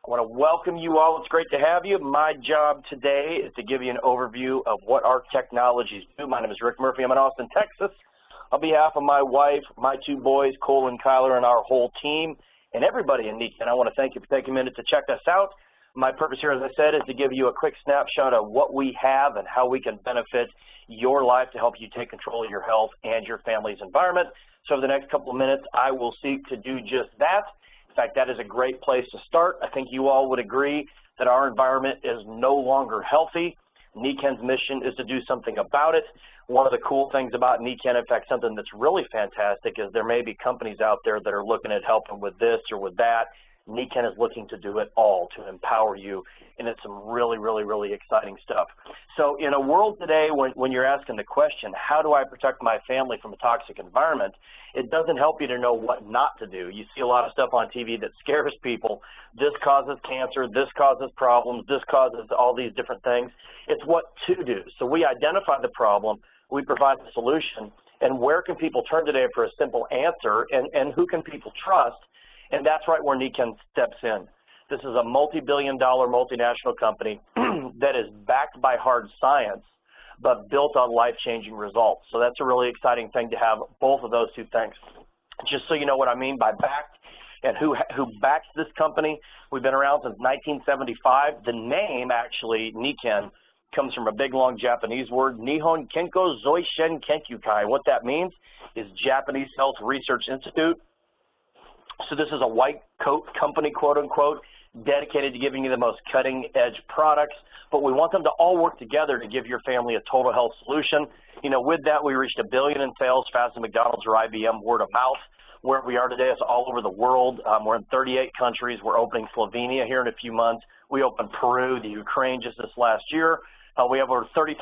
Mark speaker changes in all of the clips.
Speaker 1: I want to welcome you all. It's great to have you. My job today is to give you an overview of what our technologies do. My name is Rick Murphy. I'm in Austin, Texas. On behalf of my wife, my two boys, Cole and Kyler, and our whole team, and everybody in Nikken, I want to thank you for taking a minute to check us out. My purpose here, as I said, is to give you a quick snapshot of what we have and how we can benefit your life to help you take control of your health and your family's environment. So over the next couple of minutes, I will seek to do just that. In fact, that is a great place to start. I think you all would agree that our environment is no longer healthy. Nikken's mission is to do something about it. One of the cool things about Nikken, in fact, something that's really fantastic, is there may be companies out there that are looking at helping with this or with that. Nikken is looking to do it all to empower you, and it's some really exciting stuff. So in a world today when you're asking the question, how do I protect my family from a toxic environment, it doesn't help you to know what not to do. You see a lot of stuff on TV that scares people. This causes cancer, this causes problems, this causes all these different things. It's what to do. So we identify the problem, we provide the solution, and where can people turn today for a simple answer, and who can people trust? And that's right where Nikken steps in. This is a multi-billion-dollar multinational company that is backed by hard science, but built on life-changing results. So that's a really exciting thing to have both of those two things. Just so you know what I mean by backed and who backs this company, we've been around since 1975. The name, actually, Nikken, comes from a big, long Japanese word, Nihon Kenko Zoishen Kenkyukai. What that means is Japanese Health Research Institute. So this is a white coat company, quote unquote, dedicated to giving you the most cutting edge products, but we want them to all work together to give your family a total health solution. You know, with that, we reached $1 billion in sales, fast as McDonald's or IBM, word of mouth. Where we are today is all over the world. We're in 38 countries. We're opening Slovenia here in a few months. We opened Peru, the Ukraine just this last year. We have over 30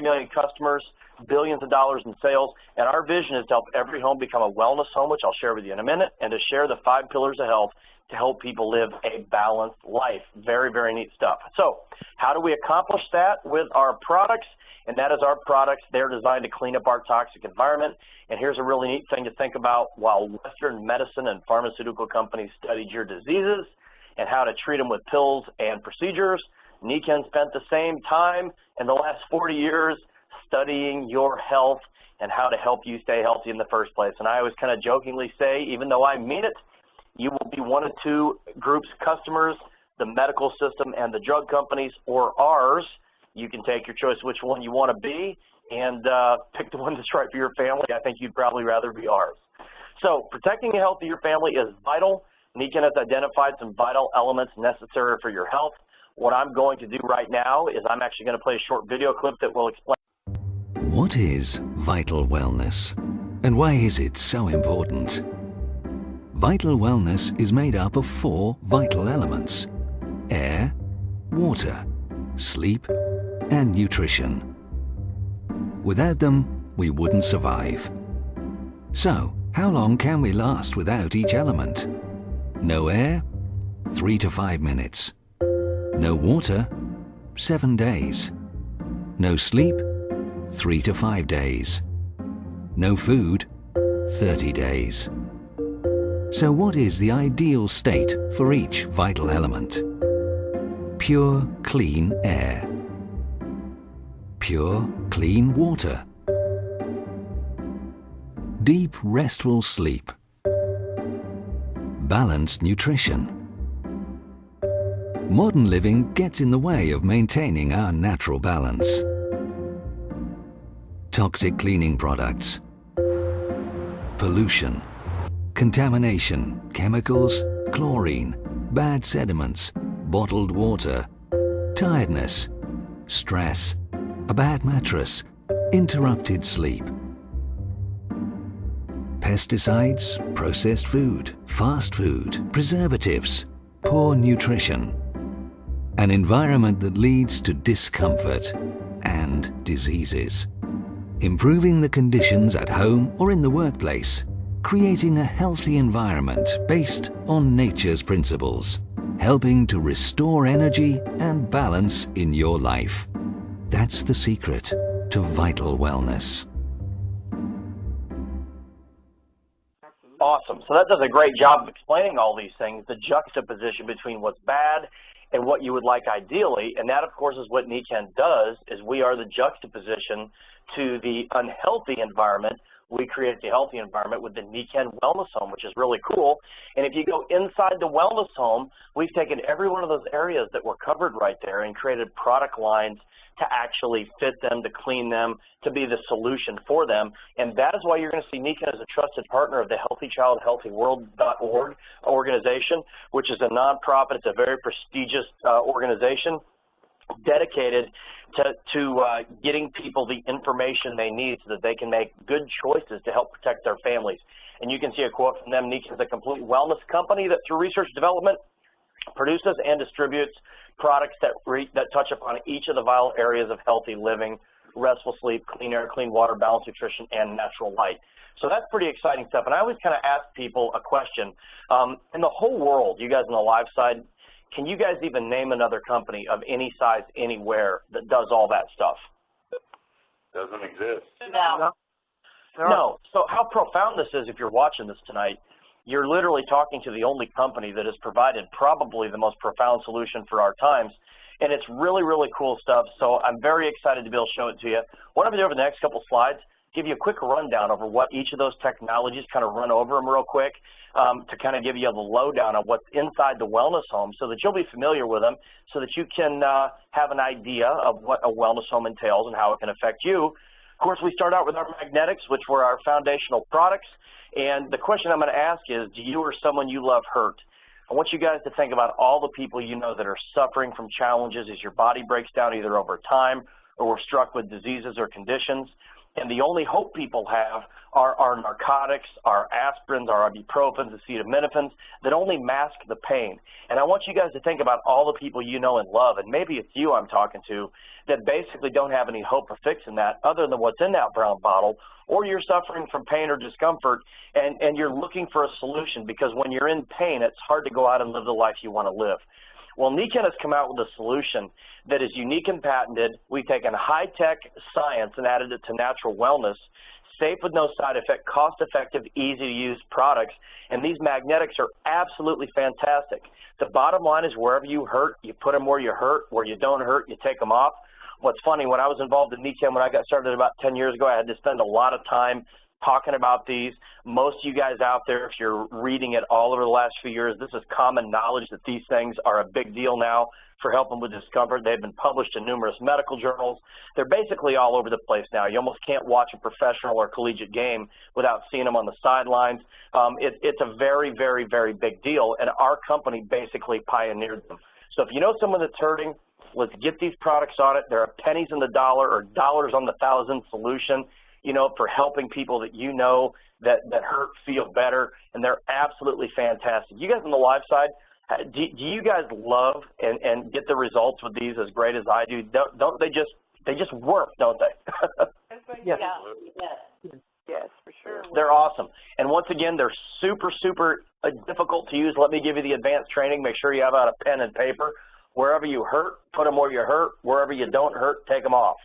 Speaker 1: million customers, billions of dollars in sales, and our vision is to help every home become a wellness home, which I'll share with you in a minute, and to share the 5 pillars of health to help people live a balanced life. Very neat stuff. So how do we accomplish that? With our products, and that is our products. They're designed to clean up our toxic environment, and here's a really neat thing to think about. While Western medicine and pharmaceutical companies studied your diseases and how to treat them with pills and procedures, Nikken spent the same time in the last 40 years studying your health and how to help you stay healthy in the first place. And I always kind of jokingly say, even though I mean it, you will be one of two groups, customers, the medical system and the drug companies, or ours. You can take your choice which one you want to be and pick the one that's right for your family. I think you'd probably rather be ours. So protecting the health of your family is vital. Nikken has identified some vital elements necessary for your health. What I'm going to do right now is I'm actually going to play a short video clip that will explain.
Speaker 2: What is vital wellness, and why is it so important? Vital wellness is made up of 4 vital elements: air, water, sleep, and nutrition. Without them, we wouldn't survive. So, how long can we last without each element? No air? 3 to 5 minutes. No water? 7 days. No sleep? 3 to 5 days. No food? 30 days. So what is the ideal state for each vital element? Pure, clean air. Pure, clean water. Deep, restful sleep. Balanced nutrition. Modern living gets in the way of maintaining our natural balance. Toxic cleaning products, pollution, contamination, chemicals, chlorine, bad sediments, bottled water, tiredness, stress, a bad mattress, interrupted sleep. Pesticides, processed food, fast food, preservatives, poor nutrition. An environment that leads to discomfort and diseases. Improving the conditions at home or in the workplace, creating a healthy environment based on nature's principles, helping to restore energy and balance in your life. That's the secret to vital wellness.
Speaker 1: Awesome. Awesome. So that does a great job of explaining all these things, the juxtaposition between what's bad and what you would like ideally. And that, of course, is what Nikken does, is we are the juxtaposition to the unhealthy environment. We create the healthy environment with the Nikken Wellness Home, which is really cool. And if you go inside the Wellness Home, we've taken every one of those areas that were covered right there and created product lines to actually fit them, to clean them, to be the solution for them. And that is why you're going to see Nikken as a trusted partner of the HealthyChildHealthyWorld.org organization, which is a nonprofit. It's a very prestigious organization dedicated to getting people the information they need so that they can make good choices to help protect their families. And you can see a quote from them: Nikken is a complete wellness company that through research and development produces and distributes products that touch upon each of the vital areas of healthy living, restful sleep, clean air, clean water, balanced nutrition, and natural light. So that's pretty exciting stuff. And I always kind of ask people a question. In the whole world, you guys on the live side, can you guys even name another company of any size anywhere that does all that stuff?
Speaker 3: Doesn't exist.
Speaker 1: No. No. So how profound this is, if you're watching this tonight, you're literally talking to the only company that has provided probably the most profound solution for our times. And it's really, really cool stuff. So I'm very excited to be able to show it to you. What I'm going to do over the next couple slides, give you a quick rundown over what each of those technologies, kind of run over them real quick, to kind of give you the lowdown of what's inside the wellness home so that you'll be familiar with them, so that you can have an idea of what a wellness home entails and how it can affect you. Of course, we start out with our magnetics, which were our foundational products. And the question I'm going to ask is, do you or someone you love hurt? I want you guys to think about all the people you know that are suffering from challenges as your body breaks down either over time or we're struck with diseases or conditions. And the only hope people have are our narcotics, our aspirins, our ibuprofens, acetaminophen that only mask the pain. And I want you guys to think about all the people you know and love, and maybe it's you I'm talking to, that basically don't have any hope of fixing that other than what's in that brown bottle, or you're suffering from pain or discomfort and you're looking for a solution, because when you're in pain, it's hard to go out and live the life you want to live. Well, Nikken has come out with a solution that is unique and patented. We've taken high-tech science and added it to natural wellness, safe with no side effect, cost-effective, easy-to-use products, and these magnetics are absolutely fantastic. The bottom line is wherever you hurt, you put them where you hurt. Where you don't hurt, you take them off. What's funny, when I was involved in Nikken, when I got started about 10 years ago, I had to spend a lot of time talking about these. Most of you guys out there, if you're reading it all over the last few years, this is common knowledge that these things are a big deal now for helping with discomfort. They've been published in numerous medical journals. They're basically all over the place now. You almost can't watch a professional or collegiate game without seeing them on the sidelines. It's a very, very, very big deal, and our company basically pioneered them. So if you know someone that's hurting, let's get these products on it. There are pennies in the dollar or dollars on the thousand solution, you know, for helping people that you know that hurt feel better, and they're absolutely fantastic. You guys on the live side, do you guys love and get the results with these as great as I do? Don't they just work, don't they?
Speaker 4: Yes. Yes, for sure.
Speaker 1: They're awesome. And once again, they're super, super difficult to use. Let me give you the advanced training. Make sure you have out a pen and paper. Wherever you hurt, put them where you hurt. Wherever you don't hurt, take them off.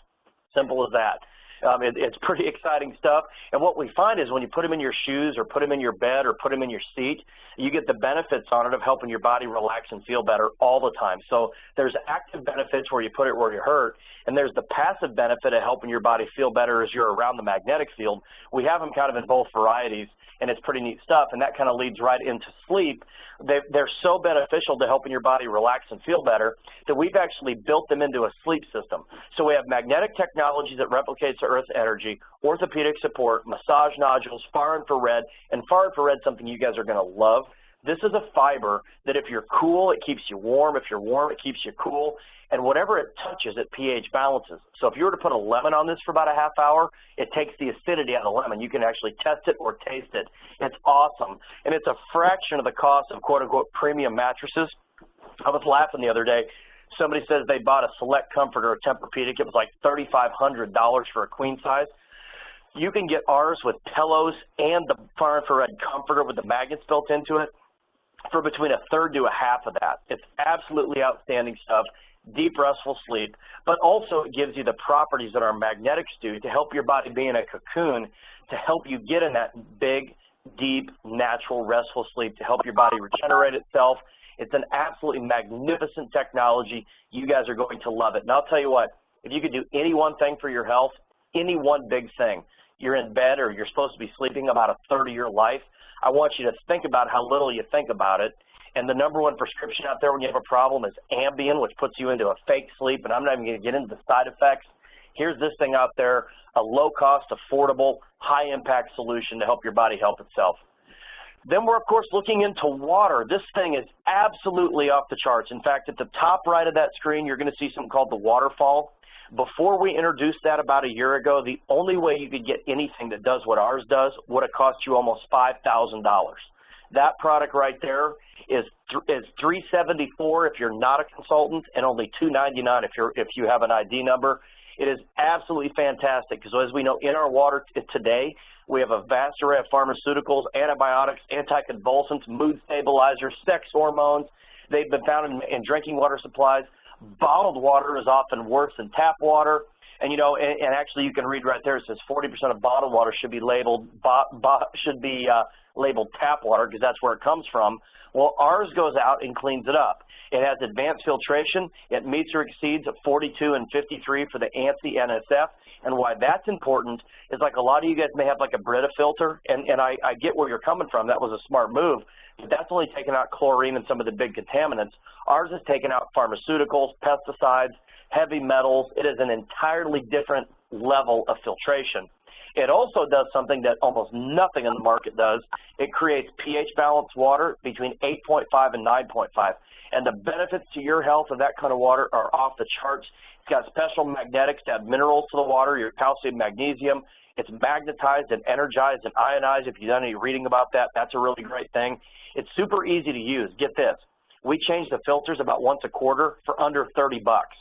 Speaker 1: Simple as that. It's pretty exciting stuff. And what we find is when you put them in your shoes or put them in your bed or put them in your seat, you get the benefits on it of helping your body relax and feel better all the time. So there's active benefits where you put it where you hurt, and there's the passive benefit of helping your body feel better as you're around the magnetic field. We have them kind of in both varieties, and it's pretty neat stuff, and that kind of leads right into sleep. They're so beneficial to helping your body relax and feel better that we've actually built them into a sleep system. So we have magnetic technology that replicates the Earth's energy, orthopedic support, massage nodules, far infrared, and far infrared is something you guys are going to love. This is a fiber that if you're cool, it keeps you warm. If you're warm, it keeps you cool. And whatever it touches, it pH balances. So if you were to put a lemon on this for about a half hour, it takes the acidity out of the lemon. You can actually test it or taste it. It's awesome. And it's a fraction of the cost of quote-unquote premium mattresses. I was laughing the other day. Somebody says they bought a Select Comfort or a Tempur-Pedic. It was like $3,500 for a queen size. You can get ours with pillows and the far infrared comforter with the magnets built into it for between a third to a half of that. It's absolutely outstanding stuff. Deep, restful sleep, but also it gives you the properties that our magnetics do to help your body be in a cocoon, to help you get in that big, deep, natural, restful sleep to help your body regenerate itself. It's an absolutely magnificent technology. You guys are going to love it. And I'll tell you what, if you could do any one thing for your health, any one big thing, you're in bed or you're supposed to be sleeping about a third of your life, I want you to think about how little you think about it. And the number one prescription out there when you have a problem is Ambien, which puts you into a fake sleep, and I'm not even going to get into the side effects. Here's this thing out there, a low-cost, affordable, high-impact solution to help your body help itself. Then we're, of course, looking into water. This thing is absolutely off the charts. In fact, at the top right of that screen, you're going to see something called the waterfall. Before we introduced that about a year ago, the only way you could get anything that does what ours does would have cost you almost $5,000. That product right there is $374 if you're not a consultant, and only $299 if you have an ID number. It is absolutely fantastic because, as we know, in our water today, we have a vast array of pharmaceuticals, antibiotics, anticonvulsants, mood stabilizers, sex hormones. They've been found in drinking water supplies. Bottled water is often worse than tap water. And, you know, and actually you can read right there, it says 40% of bottled water should be labeled labeled tap water because that's where it comes from. Well, ours goes out and cleans it up. It has advanced filtration. It meets or exceeds 42 and 53 for the ANSI NSF. And why that's important is, like, a lot of you guys may have like a Brita filter, and I get where you're coming from. That was a smart move. But that's only taking out chlorine and some of the big contaminants. Ours is taking out pharmaceuticals, pesticides, heavy metals. It is an entirely different level of filtration. It also does something that almost nothing in the market does. It creates pH-balanced water between 8.5 and 9.5. And the benefits to your health of that kind of water are off the charts. It's got special magnetics to add minerals to the water, your calcium, magnesium. It's magnetized and energized and ionized. If you've done any reading about that, that's a really great thing. It's super easy to use. Get this. We change the filters about once a quarter for under 30 bucks.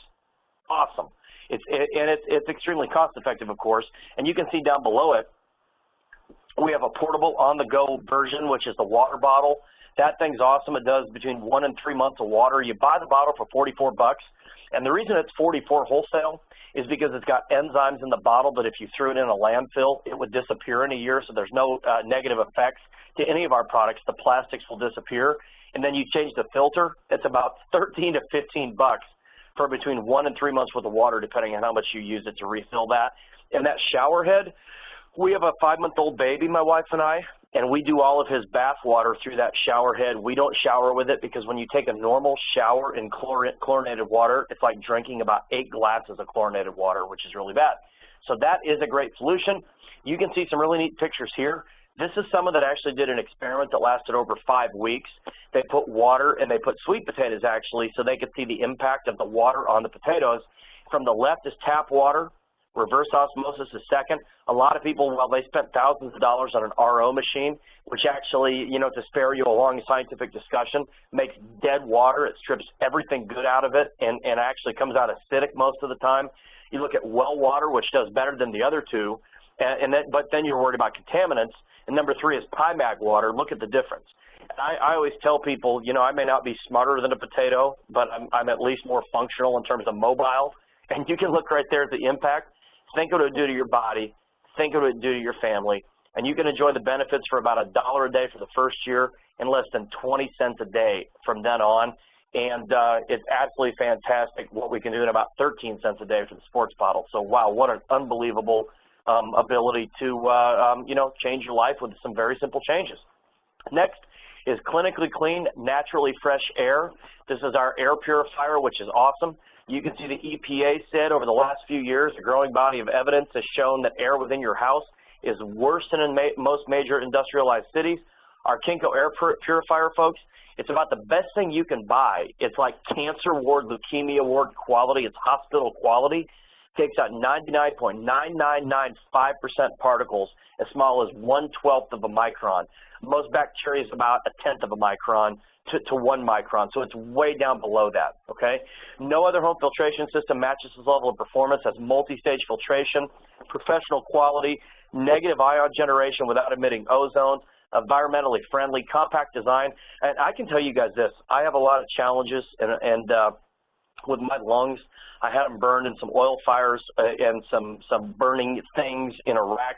Speaker 1: Awesome. It's extremely cost-effective, of course. And you can see down below it, we have a portable on-the-go version, which is the water bottle. That thing's awesome. It does between 1 and 3 months of water. You buy the bottle for 44 bucks. And the reason it's 44 wholesale is because it's got enzymes in the bottle that if you threw it in a landfill, it would disappear in a year. So there's no negative effects to any of our products. The plastics will disappear. And then you change the filter. It's about 13 to 15 bucks for between 1 and 3 months worth of water, depending on how much you use it to refill that. And that shower head, we have a 5-month-old baby, my wife and I, and we do all of his bath water through that shower head. We don't shower with it because when you take a normal shower in chlorinated water, it's like drinking about 8 glasses of chlorinated water, which is really bad. So that is a great solution. You can see some really neat pictures here. This is someone that actually did an experiment that lasted over 5 weeks. They put water and they put sweet potatoes, actually, so they could see the impact of the water on the potatoes. From the left is tap water. Reverse osmosis is second. A lot of people, well, they spent thousands of dollars on an RO machine, which actually, you know, to spare you a long scientific discussion, makes dead water. It strips everything good out of it and actually comes out acidic most of the time. You look at well water, which does better than the other two, but then you're worried about contaminants. And number 3 is PIMAG water. Look at the difference. And I always tell people, you know, I may not be smarter than a potato, but I'm at least more functional in terms of mobile. And you can look right there at the impact. Think of what it would do to your body. Think of what it would do to your family. And you can enjoy the benefits for about $1 a day for the first year and less than 20 cents a day from then on. And it's absolutely fantastic what we can do in about 13 cents a day for the sports bottle. So, wow, what an unbelievable ability to, you know, change your life with some very simple changes. Next is clinically clean, naturally fresh air. This is our air purifier, which is awesome. You can see the EPA said over the last few years, a growing body of evidence has shown that air within your house is worse than in most major industrialized cities. Our Kinko air purifier, folks, it's about the best thing you can buy. It's like cancer ward, leukemia ward quality. It's hospital quality. Takes out 99.9995% particles as small as 1/12 of a micron. Most bacteria is about 1/10 of a micron to 1 micron, so it's way down below that, okay? No other home filtration system matches this level of performance, has multi-stage filtration, professional quality, negative ion generation without emitting ozone, environmentally friendly, compact design. And I can tell you guys this, I have a lot of challenges and with my lungs. I had them burned in some oil fires and some burning things in Iraq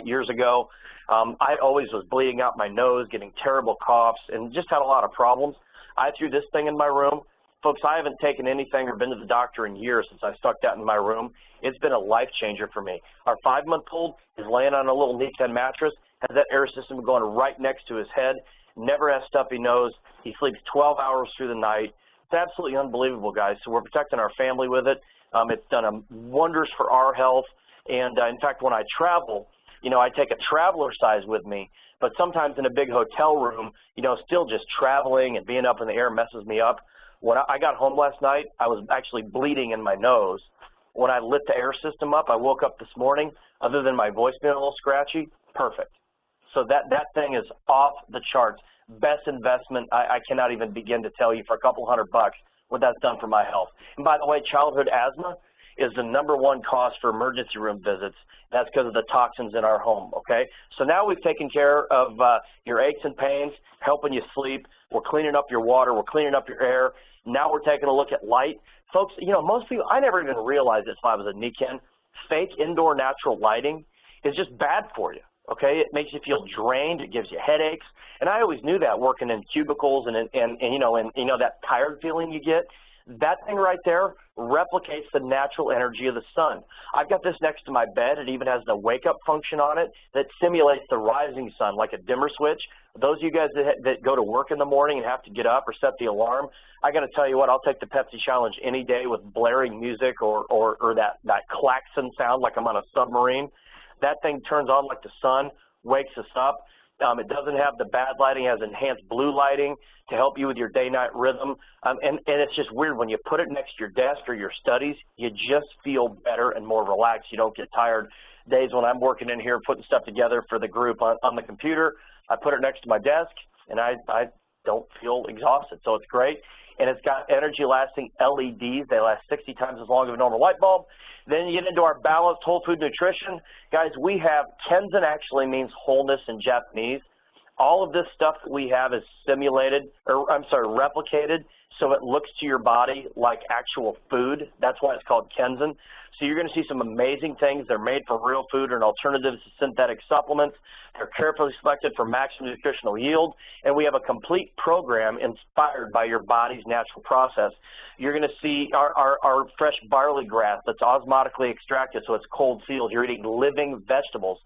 Speaker 1: years ago. I always was bleeding out my nose, getting terrible coughs, and just had a lot of problems. I threw this thing in my room. Folks, I haven't taken anything or been to the doctor in years since I stuck that in my room. It's been a life changer for me. Our 5-month-old is laying on a little Nikken mattress, has that air system going right next to his head, never has stuffy nose. He sleeps 12 hours through the night. It's absolutely unbelievable, guys. So we're protecting our family with it. It's done wonders for our health. And in fact, when I travel, you know, I take a traveler size with me, but sometimes in a big hotel room, you know, still just traveling and being up in the air messes me up. When I got home last night, I was actually bleeding in my nose. When I lit the air system up, I woke up this morning, other than my voice being a little scratchy, perfect. So that thing is off the charts. Best investment. I cannot even begin to tell you for a couple $100 what that's done for my health. And by the way, childhood asthma is the #1 cause for emergency room visits. That's because of the toxins in our home, okay? So now we've taken care of your aches and pains, helping you sleep. We're cleaning up your water. We're cleaning up your air. Now we're taking a look at light. Folks, you know, most people, I never even realized this when I was a Nikken. Fake indoor natural lighting is just bad for you, okay? It makes you feel drained. It gives you headaches. And I always knew that working in cubicles and you know that tired feeling you get. That thing right there replicates the natural energy of the sun. I've got this next to my bed. It even has the wake-up function on it that simulates the rising sun like a dimmer switch. Those of you guys that go to work in the morning and have to get up or set the alarm, I got to tell you what, I'll take the Pepsi Challenge any day with blaring music or that klaxon sound like I'm on a submarine. That thing turns on like the sun, wakes us up. It doesn't have the bad lighting. It has enhanced blue lighting to help you with your day-night rhythm. And it's just weird. When you put it next to your desk or your studies, you just feel better and more relaxed. You don't get tired. Days when I'm working in here putting stuff together for the group on the computer, I put it next to my desk, and I don't feel exhausted. So it's great. And it's got energy-lasting LEDs. They last 60 times as long as a normal light bulb. Then you get into our balanced whole food nutrition. Guys, we have, Kenzen actually means wholeness in Japanese. All of this stuff that we have is replicated, so it looks to your body like actual food. That's why it's called Kenzen. So you're going to see some amazing things. They're made from real food and alternatives to synthetic supplements. They're carefully selected for maximum nutritional yield, and we have a complete program inspired by your body's natural process. You're going to see our fresh barley grass that's osmotically extracted, so it's cold sealed. You're eating living vegetables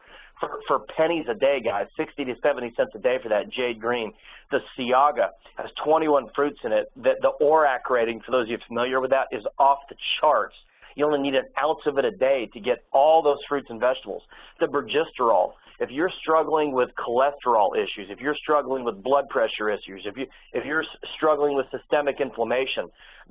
Speaker 1: for pennies a day, guys, 60 to 70 cents a day for that jade green. The Siaga has 21 fruits in it. The ORAC rating, for those of you familiar with that, is off the charts. You only need an ounce of it a day to get all those fruits and vegetables. The Bergisterol, if you're struggling with cholesterol issues, if you're struggling with blood pressure issues, if you're struggling with systemic inflammation,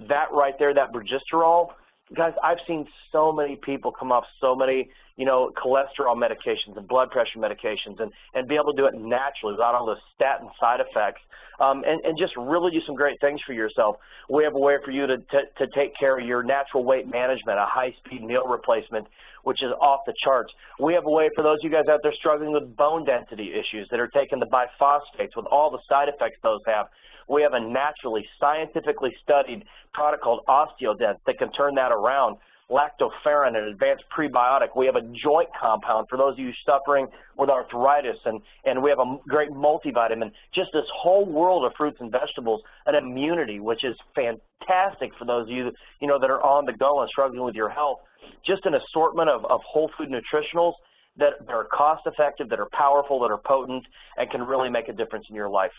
Speaker 1: that right there, that Bergisterol, guys, I've seen so many people come off so many, you know, cholesterol medications and blood pressure medications and be able to do it naturally without all those statin side effects and just really do some great things for yourself. We have a way for you to take care of your natural weight management, a high-speed meal replacement, which is off the charts. We have a way for those of you guys out there struggling with bone density issues that are taking the biphosphates with all the side effects those have. We have a naturally, scientifically studied product called OsteoDent that can turn that around. Lactoferrin, an advanced prebiotic. We have a joint compound for those of you suffering with arthritis, and we have a great multivitamin. Just this whole world of fruits and vegetables, an immunity, which is fantastic for those of you, you know, that are on the go and struggling with your health. Just an assortment of whole food nutritionals that are cost effective, that are powerful, that are potent, and can really make a difference in your life.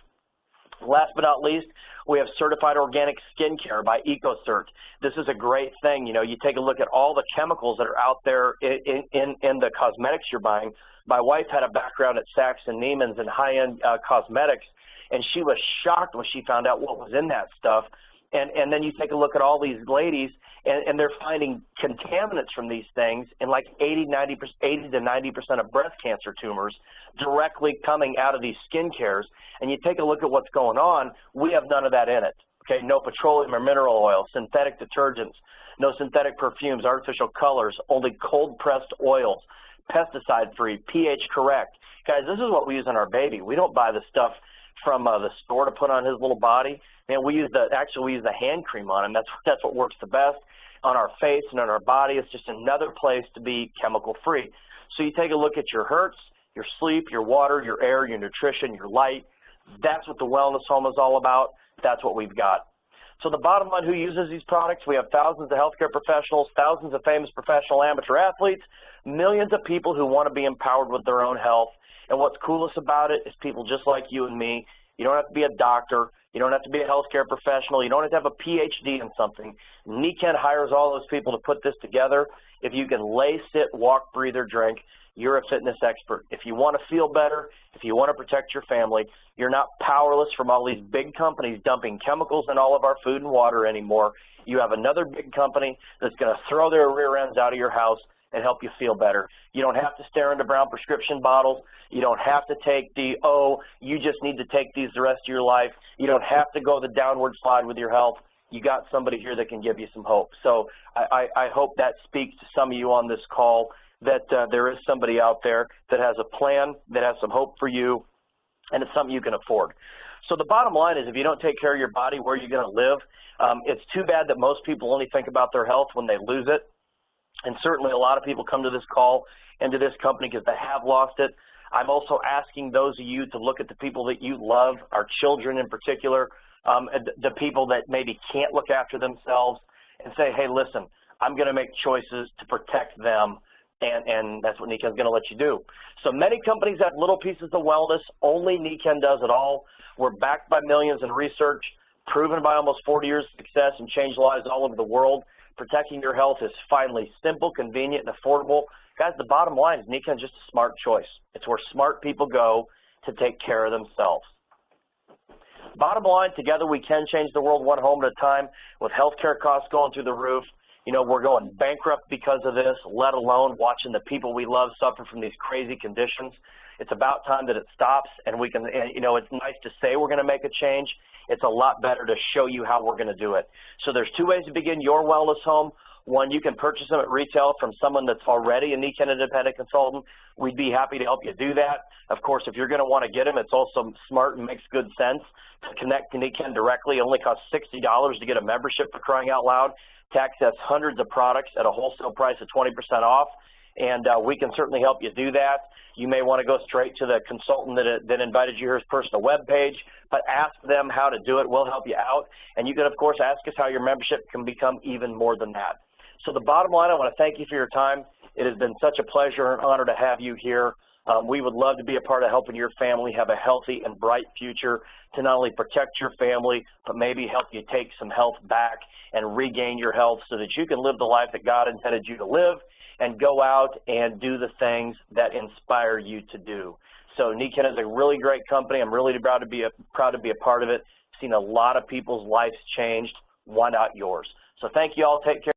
Speaker 1: Last but not least, we have certified organic skincare by EcoCert. This is a great thing. You know, you take a look at all the chemicals that are out there in the cosmetics you're buying. My wife had a background at Saks and Neiman's in high-end cosmetics, and she was shocked when she found out what was in that stuff. And then you take a look at all these ladies, and they're finding contaminants from these things in like 80 to 90% of breast cancer tumors directly coming out of these skincare. And you take a look at what's going on, we have none of that in it. Okay, no petroleum or mineral oil, synthetic detergents, no synthetic perfumes, artificial colors, only cold-pressed oils, pesticide-free, pH correct. Guys, this is what we use on our baby. We don't buy the stuff from the store to put on his little body. Man, we use the hand cream on him. That's what works the best on our face and on our body. It's just another place to be chemical free. So you take a look at your hertz, your sleep, your water, your air, your nutrition, your light. That's what the Wellness Home is all about. That's what we've got. So the bottom line, who uses these products? We have thousands of healthcare professionals, thousands of famous professional amateur athletes, millions of people who want to be empowered with their own health. And what's coolest about it is people just like you and me. You don't have to be a doctor. You don't have to be a healthcare professional. You don't have to have a PhD in something. Nikken hires all those people to put this together. If you can lay, sit, walk, breathe, or drink, you're a fitness expert. If you want to feel better, if you want to protect your family, you're not powerless from all these big companies dumping chemicals in all of our food and water anymore. You have another big company that's going to throw their rear ends out of your house and help you feel better. You don't have to stare into brown prescription bottles. You don't have to take you just need to take these the rest of your life. You don't have to go the downward slide with your health. You got somebody here that can give you some hope. So I hope that speaks to some of you on this call, that there is somebody out there that has a plan, that has some hope for you, and it's something you can afford. So the bottom line is, if you don't take care of your body, where are you going to live? It's too bad that most people only think about their health when they lose it. And certainly a lot of people come to this call and to this company because they have lost it. I'm also asking those of you to look at the people that you love, our children in particular, the people that maybe can't look after themselves, and say, hey, listen, I'm going to make choices to protect them, and that's what Nikken's going to let you do. So many companies have little pieces of wellness. Only Nikken does it all. We're backed by millions in research, proven by almost 40 years of success, and changed lives all over the world. Protecting your health is finally simple, convenient, and affordable. Guys, the bottom line is Nikken is just a smart choice. It's where smart people go to take care of themselves. Bottom line, together we can change the world one home at a time. With healthcare costs going through the roof, you know, we're going bankrupt because of this, let alone watching the people we love suffer from these crazy conditions. It's about time that it stops, and we can, you know, it's nice to say we're going to make a change. It's a lot better to show you how we're going to do it. So there's two ways to begin your wellness home. One, you can purchase them at retail from someone that's already a Nikken independent consultant. We'd be happy to help you do that. Of course, if you're going to want to get them, it's also smart and makes good sense to connect to Nikken directly. It only costs $60 to get a membership, for crying out loud, to access hundreds of products at a wholesale price of 20% off. And we can certainly help you do that. You may want to go straight to the consultant that invited you here's personal web page, but ask them how to do it. We'll help you out. And you can, of course, ask us how your membership can become even more than that. So the bottom line, I want to thank you for your time. It has been such a pleasure and honor to have you here. We would love to be a part of helping your family have a healthy and bright future, to not only protect your family, but maybe help you take some health back and regain your health so that you can live the life that God intended you to live and go out and do the things that inspire you to do. So Nikken is a really great company. I'm really proud to be a part of it. Seen a lot of people's lives changed. Why not yours? So thank you all. Take care.